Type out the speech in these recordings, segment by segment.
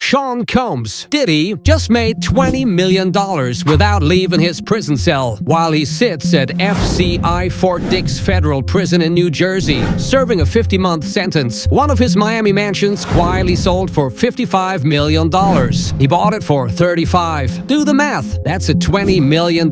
Sean Combs, Diddy, just made $20 million without leaving his prison cell while he sits at FCI Fort Dix Federal Prison in New Jersey, serving a 50-month sentence. One of his Miami mansions quietly sold for $55 million. He bought it for $35. Do the math. That's a $20 million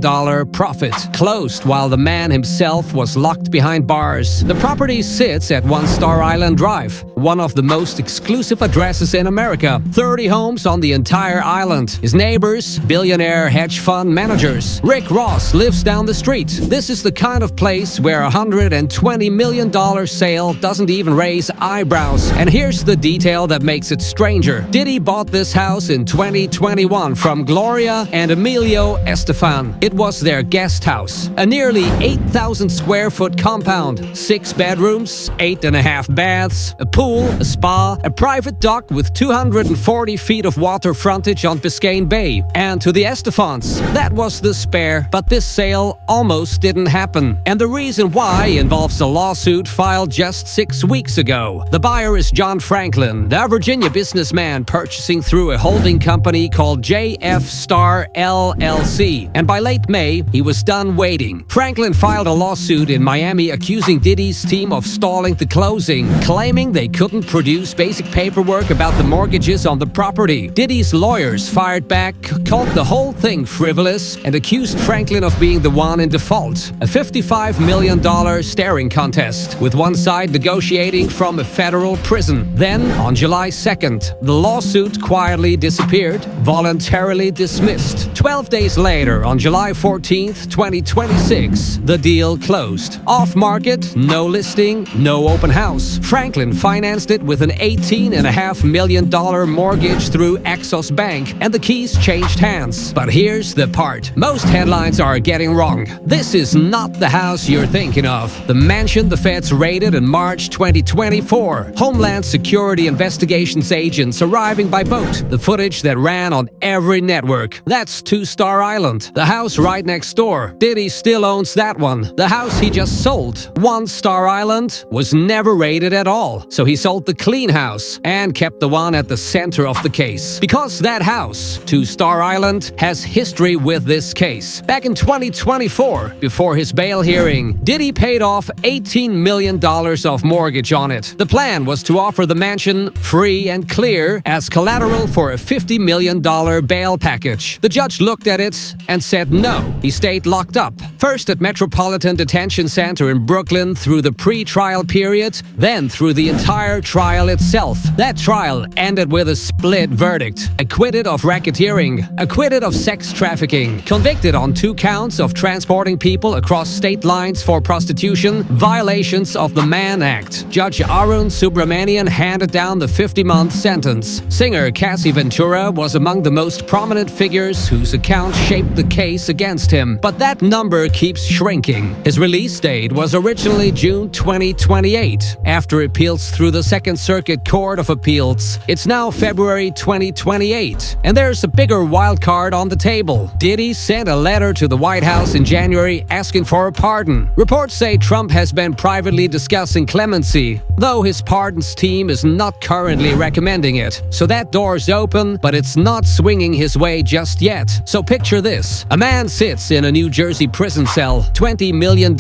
profit. Closed while the man himself was locked behind bars. The property sits at One Star Island Drive, one of the most exclusive addresses in America. 30 homes on the entire island. His neighbors, billionaire hedge fund managers. Rick Ross lives down the street. This is the kind of place where a $120 million sale doesn't even raise eyebrows. And here's the detail that makes it stranger. Diddy bought this house in 2021 from Gloria and Emilio Estefan. It was their guest house. A nearly 8,000 square foot compound. 6 bedrooms, 8.5 baths, a pool, a spa, a private dock with 240 feet of water frontage on Biscayne Bay. And to the Estefans, that was the spare. But this sale almost didn't happen. And the reason why involves a lawsuit filed just 6 weeks ago. The buyer is John Franklin, the Virginia businessman purchasing through a holding company called JF Star LLC. And by late May, he was done waiting. Franklin filed a lawsuit in Miami accusing Diddy's team of stalling the closing, claiming they couldn't produce basic paperwork about the mortgages on the property. Diddy's lawyers fired back, called the whole thing frivolous, and accused Franklin of being the one in default. A $55 million staring contest, with one side negotiating from a federal prison. Then, on July 2nd, the lawsuit quietly disappeared, voluntarily dismissed. 12 days later, on July 14th, 2026, the deal closed. Off-market, no listing, no open house. Franklin financed it with an $18.5 million mortgage through Axos Bank, and the keys changed hands. But here's the part most headlines are getting wrong. This is not the house you're thinking of. The mansion the feds raided in March 2024. Homeland Security investigations agents arriving by boat. The footage that ran on every network. That's 2 Star Island. The house right next door. Diddy still owns that one. The house he just sold. 1 Star Island was never raided at all. So he sold the clean house and kept the one at the center of the case. Because that house, 2 Star Island, has history with this case. Back in 2024, before his bail hearing, Diddy paid off $18 million of mortgage on it. The plan was to offer the mansion free and clear as collateral for a $50 million bail package. The judge looked at it and said no. He stayed locked up. First at Metropolitan Detention Center in Brooklyn through the pre-trial period, then through the entire trial itself. That trial ended with a split verdict. Acquitted of racketeering, acquitted of sex trafficking, convicted on 2 counts of transporting people across state lines for prostitution, violations of the Mann Act. Judge Arun Subramanian handed down the 50-month sentence. Singer Cassie Ventura was among the most prominent figures whose account shaped the case against him. But that number keeps shrinking. His release date was originally June 2028. After appeals through the Second Circuit Court of Appeals, it's now February 2028. And there's a bigger wild card on the table. Diddy sent a letter to the White House in January asking for a pardon. Reports say Trump has been privately discussing clemency, though his pardons team is not currently recommending it. So that door's open, but it's not swinging his way just yet. So picture this. A man sits in a New Jersey prison cell, $20 million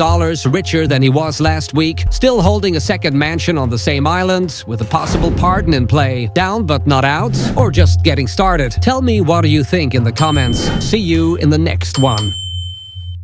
richer than he was last week, still holding a second mansion on the same island, with a possible pardon in play. Down but not out? Or just getting started? Tell me what do you think in the comments. See you in the next one.